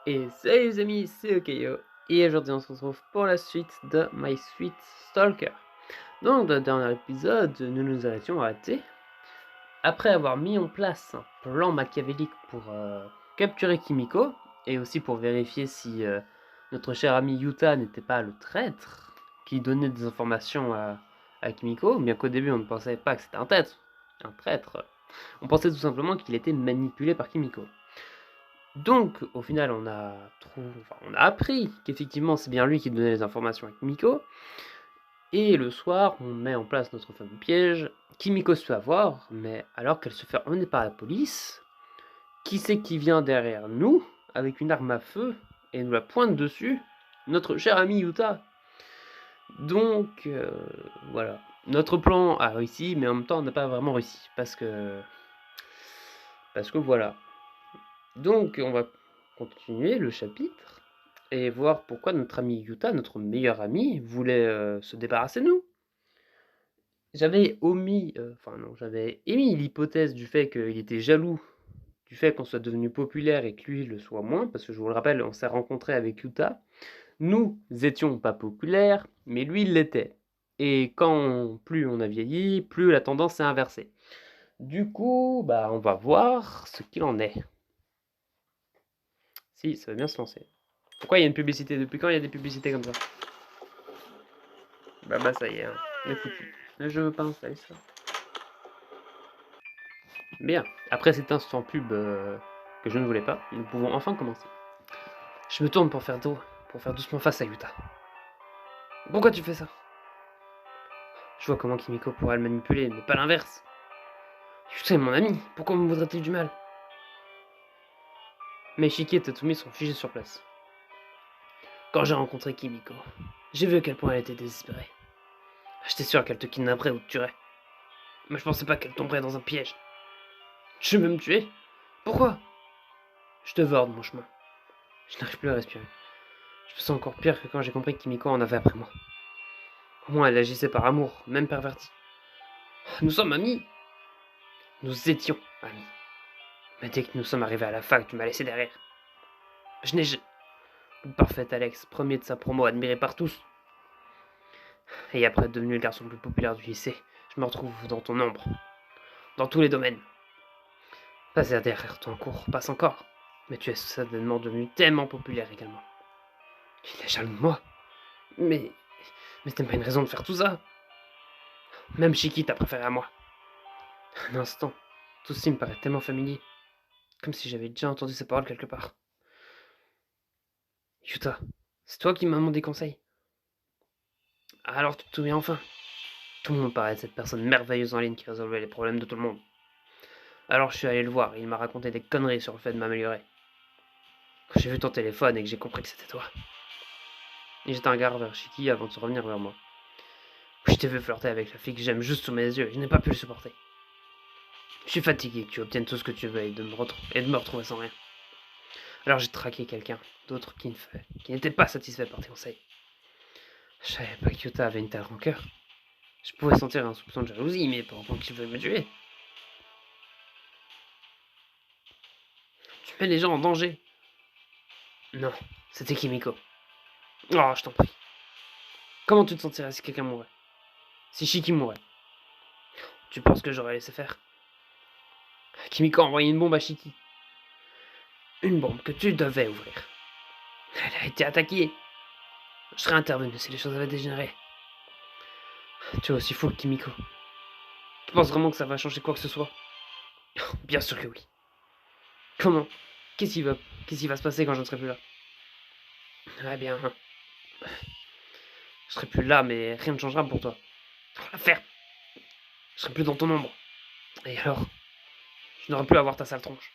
Et salut les amis, c'est Okayo, et aujourd'hui on se retrouve pour la suite de My Sweet Stalker. Donc dans le dernier épisode, nous nous arrêtions arrêtés. Après avoir mis en place un plan machiavélique pour capturer Kimiko, et aussi pour vérifier si notre cher ami Yuta n'était pas le traître qui donnait des informations à Kimiko, bien qu'au début on ne pensait pas que c'était un traître. On pensait tout simplement qu'il était manipulé par Kimiko. Donc, au final, on a appris qu'effectivement, c'est bien lui qui donnait les informations à Kimiko. Et le soir, on met en place notre fameux piège. Kimiko se fait avoir, mais alors qu'elle se fait emmener par la police, qui c'est qui vient derrière nous, avec une arme à feu, et nous la pointe dessus? Notre cher ami Yuta. Donc, voilà. Notre plan a réussi, mais en même temps, on n'a pas vraiment réussi. Parce que voilà. Donc, on va continuer le chapitre et voir pourquoi notre ami Yuta, notre meilleur ami, voulait se débarrasser de nous. J'avais omis, j'avais émis l'hypothèse du fait qu'il était jaloux du fait qu'on soit devenu populaire et que lui le soit moins, parce que je vous le rappelle, on s'est rencontré avec Yuta. Nous étions pas populaires, mais lui il l'était. Et quand plus on a vieilli, plus la tendance s'est inversée. Du coup, bah on va voir ce qu'il en est. Si, ça va bien se lancer. Pourquoi il y a une publicité? Depuis quand il y a des publicités comme ça? Bah ça y est, hein. On est foutu. Mais je veux pas installer ça. Bien. Après cet instant pub que je ne voulais pas, nous pouvons enfin commencer. Je me tourne pour faire doucement face à Yuta. Pourquoi tu fais ça? Je vois comment Kimiko pourrait le manipuler, mais pas l'inverse. Yuta est mon ami, pourquoi me voudrait-il du mal? Mais Shiki et Tatsumi sont figés sur place. Quand j'ai rencontré Kimiko, j'ai vu à quel point elle était désespérée. J'étais sûr qu'elle te kidnapperait ou te tuerait. Mais je pensais pas qu'elle tomberait dans un piège. Tu veux me tuer? Pourquoi? Je te vois de mon chemin. Je n'arrive plus à respirer. Je me sens encore pire que quand j'ai compris que Kimiko en avait après moi. Au moins elle agissait par amour, même perverti. Nous sommes amis. Nous étions amis. Mais dès que nous sommes arrivés à la fac, tu m'as laissé derrière. Je n'ai... Le parfait Alex, premier de sa promo, admiré par tous. Et après devenu le garçon le plus populaire du lycée, je me retrouve dans ton ombre. Dans tous les domaines. Passer derrière ton cours passe encore. Mais tu es certainement devenu tellement populaire également. Il est jaloux de moi. Mais... Mais c'était pas une raison de faire tout ça. Même Shiki t'a préféré à moi. Un instant, tout ceci me paraît tellement familier. Comme si j'avais déjà entendu ces paroles quelque part. Yuta, c'est toi qui m'as demandé conseil. Alors tu te souviens enfin. Tout le monde parlait de cette personne merveilleuse en ligne qui résolvait les problèmes de tout le monde. Alors je suis allé le voir et il m'a raconté des conneries sur le fait de m'améliorer. Quand j'ai vu ton téléphone et que j'ai compris que c'était toi. Et j'étais un regard vers Shiki avant de se revenir vers moi. Je t'ai vu flirter avec la fille que j'aime juste sous mes yeux et je n'ai pas pu le supporter. Je suis fatigué que tu obtiennes tout ce que tu veux et de me retrouver sans rien. Alors j'ai traqué quelqu'un d'autre qui n'était pas satisfait par tes conseils. Je savais pas que Yuta avait une telle rancœur. Je pouvais sentir un soupçon de jalousie, mais pas au point qu'il veuille me tuer. Tu mets les gens en danger. Non, c'était Kimiko. Oh, je t'en prie. Comment tu te sentirais si quelqu'un mourait? Si Shiki mourait? Tu penses que j'aurais laissé faire? Kimiko a envoyé une bombe à Shiki. Une bombe que tu devais ouvrir. Elle a été attaquée. Je serais intervenu si les choses avaient dégénéré. Tu es aussi fou que Kimiko. Tu penses vraiment que ça va changer quoi que ce soit? Bien sûr que oui. Comment? Qu'est-ce qui va se passer quand je ne serai plus là? Eh bien, je serai plus là, mais rien ne changera pour toi. L'affaire. Je serai plus dans ton ombre. Et alors, je n'aurai plus à voir ta sale tronche.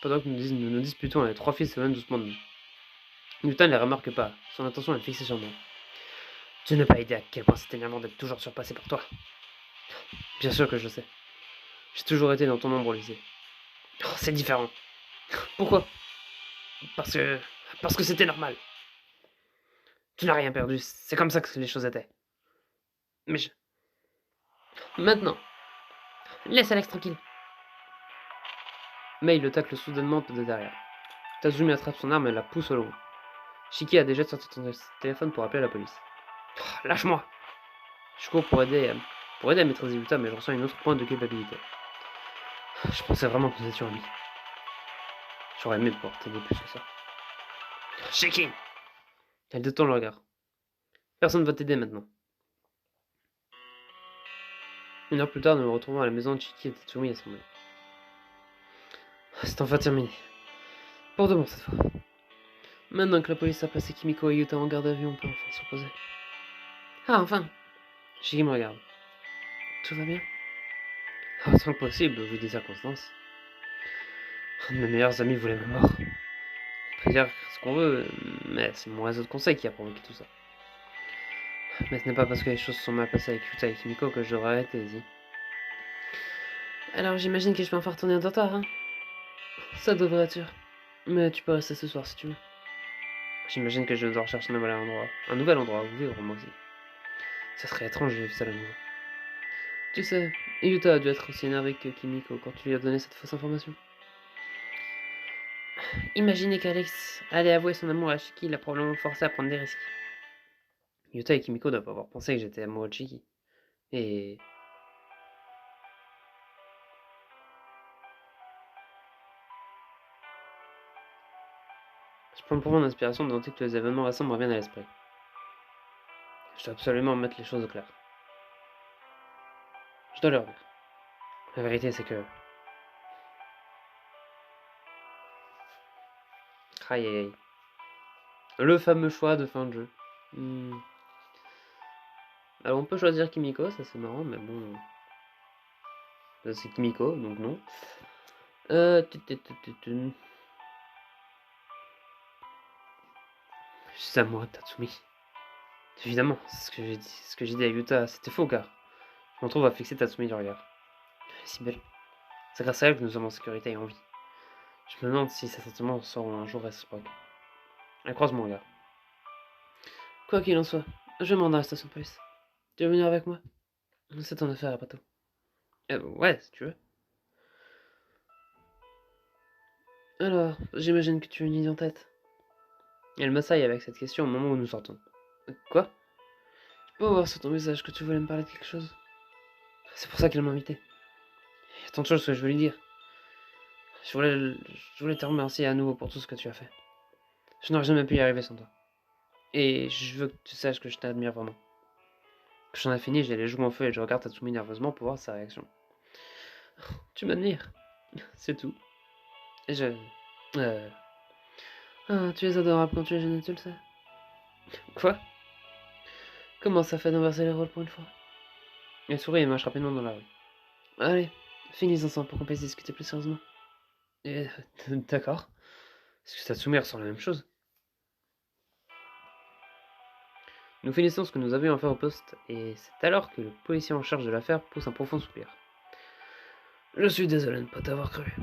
Pendant que nous nous disputons, les trois filles s'éloignent doucement de nous. Newton ne les remarque pas. Son attention est fixée sur moi. Tu n'as pas idée à quel point c'est énervant d'être toujours surpassé par toi. Bien sûr que je le sais. J'ai toujours été dans ton ombre au lycée. Oh, c'est différent. Pourquoi? Parce que... Parce que c'était normal. Tu n'as rien perdu. C'est comme ça que les choses étaient. Mais je... Maintenant, laisse Alex tranquille. Mais il le tacle soudainement de derrière. Tatsumi attrape son arme et la pousse au loin. Shiki a déjà sorti son téléphone pour appeler la police. Oh, lâche-moi! Je cours pour aider à maîtriser Yuta, mais je ressens une autre pointe de culpabilité. Je pensais vraiment que nous étions amis. J'aurais aimé pouvoir t'aider plus que ça. Shiki! Elle détourne le regard. Personne ne va t'aider maintenant. Une heure plus tard, nous nous retrouvons à la maison de Shiki et Tatsumi assemblés. C'est enfin terminé. Pour de bon cette fois. Maintenant que la police a placé Kimiko et Yuta en garde à vue, on peut enfin se reposer. Ah, enfin! Shiki me regarde. Tout va bien? Autant que possible, au vu des circonstances. Un de mes meilleurs amis voulait ma mort. On peut dire ce qu'on veut, mais c'est mon réseau de conseils qui a provoqué tout ça. Mais ce n'est pas parce que les choses sont mal passées avec Yuta et Kimiko que je devrais arrêter, Izzy. Alors j'imagine que je vais enfin retourner en retard, hein? Ça devrait être sûr. Mais tu peux rester ce soir si tu veux. J'imagine que je vais devoir chercher un nouvel endroit où vivre moi aussi. Ça serait étrange de vivre seul à nouveau. Tu sais, Yuta a dû être aussi énervé que Kimiko quand tu lui as donné cette fausse information. Imaginez qu'Alex allait avouer son amour à Shiki, l'a probablement forcé à prendre des risques. Yuta et Kimiko doivent avoir pensé que j'étais amoureux de Shiki. Et... Je prends pour mon inspiration de noter que les événements récents me reviennent à l'esprit. Je dois absolument mettre les choses au clair. Je dois leur dire. La vérité, c'est que... Aïe aïe aïe. Le fameux choix de fin de jeu. Alors on peut choisir Kimiko, ça c'est marrant, mais bon... C'est Kimiko, donc non. C'est à moi, Tatsumi. Évidemment, c'est ce que j'ai dit. Ce que j'ai dit à Yuta, c'était faux car je me retrouve à fixer Tatsumi du regard. Elle est si belle. C'est grâce à elle que nous sommes en sécurité et en vie. Je me demande si ces sentiments sauront un jour réciproques. Elle croise mon regard. Quoi qu'il en soit, je me rends à la station de police. Tu veux venir avec moi? C'est ton affaire après tout. Ouais, si tu veux. Alors, j'imagine que tu as une idée en tête. Elle m'assaille avec cette question au moment où nous sortons. Quoi? Je peux voir sur ton visage que tu voulais me parler de quelque chose. C'est pour ça qu'elle m'a invité. Il y a tant de choses que je veux lui dire. Je voulais te remercier à nouveau pour tout ce que tu as fait. Je n'aurais jamais pu y arriver sans toi. Et je veux que tu saches que je t'admire vraiment. Quand j'en ai fini, j'ai les joues en feu et je regarde Tatsumi nerveusement pour voir sa réaction. Tu m'admires. C'est tout. Et je... Ah, tu es adorable quand tu es jeune, tu le sais. Quoi? Comment ça fait d'inverser les rôles pour une fois? Elle sourit et marche rapidement dans la rue. Allez, finis ensemble pour qu'on puisse discuter plus sérieusement. Et... D'accord. Est-ce que Tatsumi ressent la même chose? Nous finissons ce que nous avions à faire au poste, et c'est alors que le policier en charge de l'affaire pousse un profond soupir. Je suis désolé de ne pas t'avoir cru.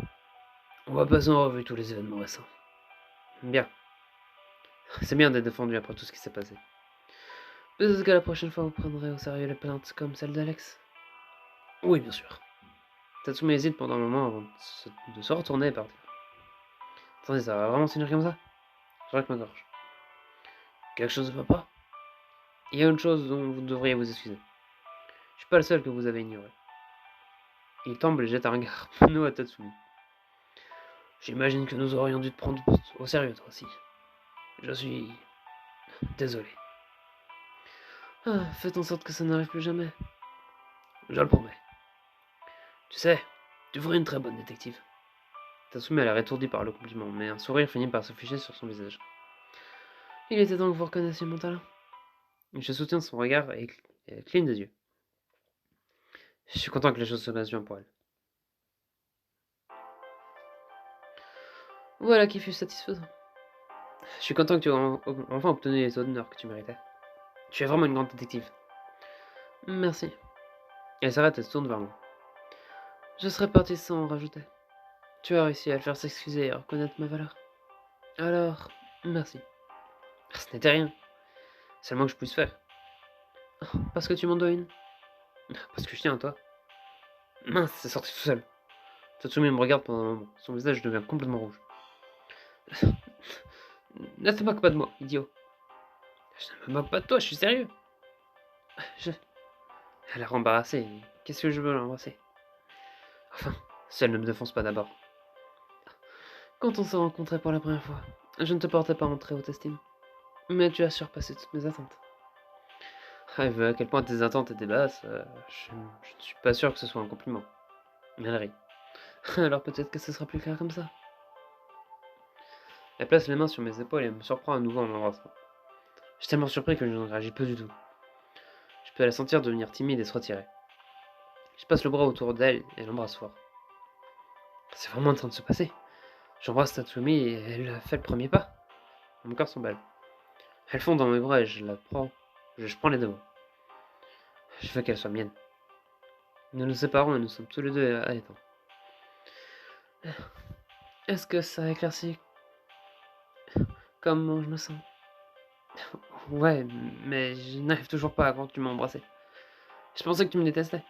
On va passer en revue tous les événements récents. Bien. C'est bien d'être défendu après tout ce qui s'est passé. Peut-être que la prochaine fois vous prendrez au sérieux les plaintes comme celle d'Alex. Oui, bien sûr. Tatsumi hésite pendant un moment avant de se retourner et partir. Attendez, ça va vraiment finir comme ça? Je rate ma gorge. Quelque chose ne va pas? Il y a une chose dont vous devriez vous excuser. Je suis pas le seul que vous avez ignoré. Il tombe et jette un regard penaud à Tatsumi. J'imagine que nous aurions dû te prendre au sérieux, toi aussi. Je suis... désolé. Ah, faites en sorte que ça n'arrive plus jamais. Je le promets. Tu sais, tu ferais une très bonne détective. Tatsumi a l'air étourdi par le compliment, mais un sourire finit par se ficher sur son visage. Il était temps que vous reconnaissiez mon talent. Je soutiens son regard et elle cligne des yeux. Je suis content que les choses se passent bien pour elle. Voilà qui fut satisfaisant. Je suis content que tu aies enfin obtenu les honneurs que tu méritais. Tu es vraiment une grande détective. Merci. Elle s'arrête et se tourne vers moi. Je serais parti sans en rajouter. Tu as réussi à le faire s'excuser et à reconnaître ma valeur. Alors, merci. Ce n'était rien. C'est le moins que je puisse faire. Parce que tu m'en dois une. Parce que je tiens à toi. Mince, c'est sorti tout seul. Tatsumi me regarde pendant un moment. Son visage devient complètement rouge. Ne te moque pas de moi, idiot. Je ne me moque pas de toi, je suis sérieux. Je... Elle a embarrassée. Qu'est-ce que je veux l'embrasser? Enfin, si elle ne me défonce pas d'abord. Quand on s'est rencontrés pour la première fois, je ne te portais pas en très haute estime. Mais tu as surpassé toutes mes attentes. Ah, vu à quel point tes attentes étaient basses, je ne suis pas sûr que ce soit un compliment. Mais elle rit. Alors peut-être que ce sera plus clair comme ça. Elle place les mains sur mes épaules et me surprend à nouveau en m'embrassant. Je suis tellement surpris que je ne réagis pas du tout. Je peux la sentir devenir timide et se retirer. Je passe le bras autour d'elle et l'embrasse fort. C'est vraiment en train de se passer. J'embrasse Tatsumi et elle fait le premier pas. Mon cœur s'emballe. Elle fond dans mes bras et je la prends. Je prends les deux mains. Je veux qu'elle soit mienne. Nous nous séparons et nous sommes tous les deux allaitants. Est-ce que ça éclaircit comment je me sens? Ouais, mais je n'arrive toujours pas quand tu m'as embrassé. Je pensais que tu me détestais.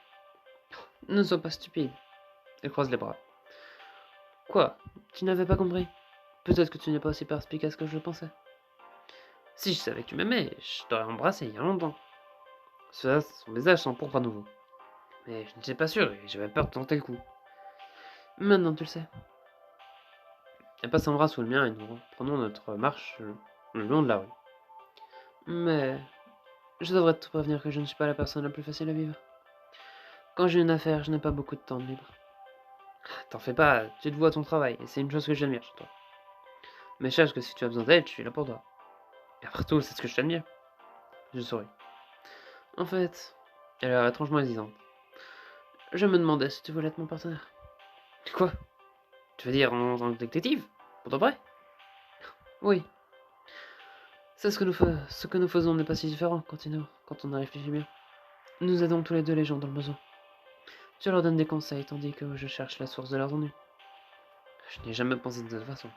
Ne sois pas stupide. Elle croise les bras. Quoi? Tu n'avais pas compris? Peut-être que tu n'es pas aussi perspicace que je le pensais. Si je savais que tu m'aimais, je t'aurais embrassé il y a longtemps. Cela, son visage s'empourpre à nouveau. Mais je n'étais pas sûr et j'avais peur de tenter le coup. Maintenant tu le sais. Elle passe un bras sous le mien et nous prenons notre marche le long de la rue. Mais je devrais te prévenir que je ne suis pas la personne la plus facile à vivre. Quand j'ai une affaire, je n'ai pas beaucoup de temps de libre. T'en fais pas, tu te vois à ton travail, et c'est une chose que j'admire chez toi. Mais sache que si tu as besoin d'aide, je suis là pour toi. Et après tout, c'est ce que je t'admire. Je souris. En fait, elle a l'air étrangement hésitante. Je me demandais si tu voulais être mon partenaire. Quoi? Tu veux dire en tant que détective? Pour de vrai? Oui. C'est ce que nous faisons n'est pas si différent quand on y réfléchit bien. Nous aidons tous les deux les gens dans le besoin. Tu leur donnes des conseils tandis que je cherche la source de leurs ennuis. Je n'ai jamais pensé de cette façon.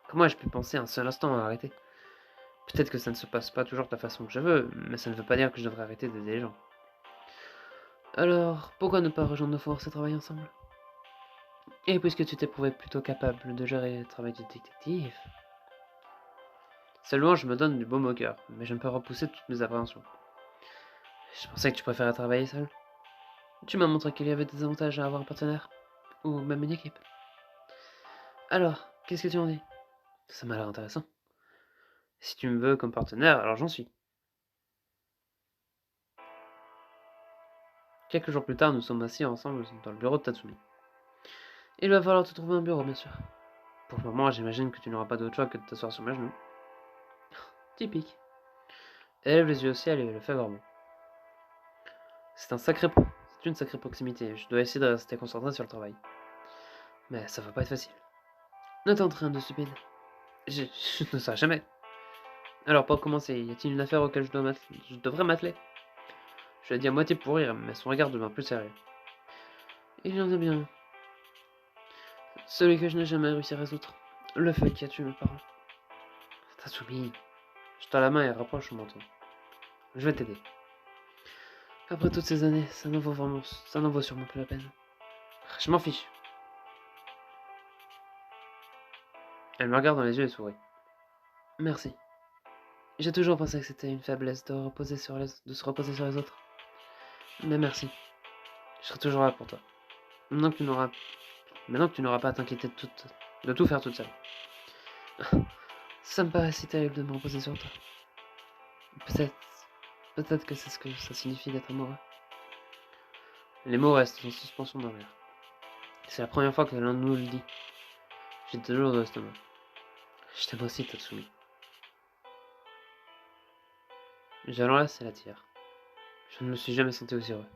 Comment ai-je pu penser un seul instant à arrêter? Peut-être que ça ne se passe pas toujours de la façon que je veux, mais ça ne veut pas dire que je devrais arrêter d'aider les gens. Alors, pourquoi ne pas rejoindre nos forces et travailler ensemble? Et puisque tu t'es prouvé plutôt capable de gérer le travail de détective... Ces louanges me donnent du baume au cœur, mais je ne peux repousser toutes mes appréhensions. Je pensais que tu préférais travailler seul. Tu m'as montré qu'il y avait des avantages à avoir un partenaire, ou même une équipe. Alors, qu'est-ce que tu en dis? Ça m'a l'air intéressant. Si tu me veux comme partenaire, alors j'en suis. Quelques jours plus tard, nous sommes assis ensemble dans le bureau de Tatsumi. Il va falloir te trouver un bureau, bien sûr. Pour le moment, j'imagine que tu n'auras pas d'autre choix que de t'asseoir sur mes genoux. Typique. Elle lève les yeux au ciel et le fait vraiment. C'est une sacrée proximité. Je dois essayer de rester concentré sur le travail. Mais ça va pas être facile. Ne tente rien de stupide. Je ne saurais jamais. Alors, pour commencer, y a-t-il une affaire auquel je devrais m'atteler? Je l'ai dit à moitié pour rire, mais son regard devint plus sérieux. Il y en a bien. Celui que je n'ai jamais réussi à résoudre. Le feu qui a tué mes parents. Tatsumi. Je tends la main et rapproche son menton. Je vais t'aider. Après toutes ces années, ça n'en vaut sûrement plus la peine. Je m'en fiche. Elle me regarde dans les yeux et sourit. Merci. J'ai toujours pensé que c'était une faiblesse de se reposer sur les autres. Mais merci. Je serai toujours là pour toi. Maintenant que tu n'auras pas à t'inquiéter de tout faire toute seule. Ça me paraît si terrible de me reposer sur toi. Peut-être, peut-être que c'est ce que ça signifie d'être amoureux. Les mots restent en suspension dans l'air. C'est la première fois que l'un de nous le dit. J'ai toujours de l'estomac. Je t'aime aussi, Tatsumi. Je l'enlace et la tire. Je ne me suis jamais senti aussi heureux.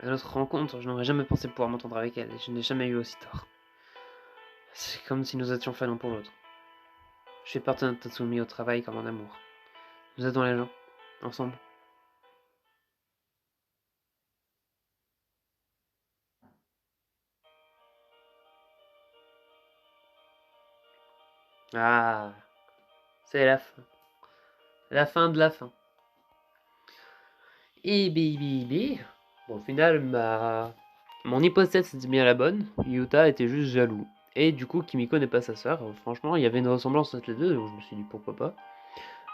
À notre rencontre, je n'aurais jamais pensé pouvoir m'entendre avec elle, et je n'ai jamais eu aussi tort. C'est comme si nous étions faits l'un pour l'autre. Je suis partenaire de Tatsumi au travail comme en amour. Nous aidons les gens, ensemble. Ah, c'est la fin. La fin de la fin. Et baby. Bon, au final, mon hypothèse c'était bien la bonne. Yuta était juste jaloux. Et du coup, Kimiko n'est pas sa sœur. Franchement, il y avait une ressemblance entre les deux, donc je me suis dit pourquoi pas.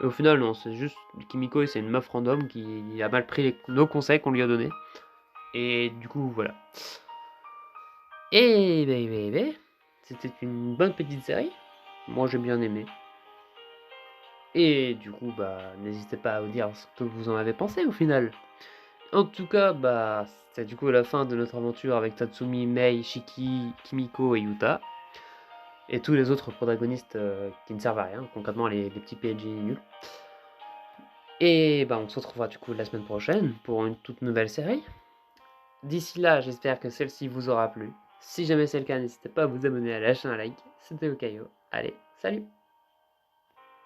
Et au final, non, c'est juste Kimiko et c'est une meuf random qui a mal pris nos conseils qu'on lui a donnés. Et du coup, voilà. Et c'était une bonne petite série. Moi, j'ai bien aimé. Et du coup, n'hésitez pas à vous dire ce que vous en avez pensé au final. En tout cas, c'est du coup la fin de notre aventure avec Tatsumi, Mei, Shiki, Kimiko et Yuta. Et tous les autres protagonistes qui ne servent à rien, concrètement les petits PNJ nuls. Et on se retrouvera du coup la semaine prochaine pour une toute nouvelle série. D'ici là, j'espère que celle-ci vous aura plu. Si jamais c'est le cas, n'hésitez pas à vous abonner, à lâcher un like. C'était Okayo. Allez, salut!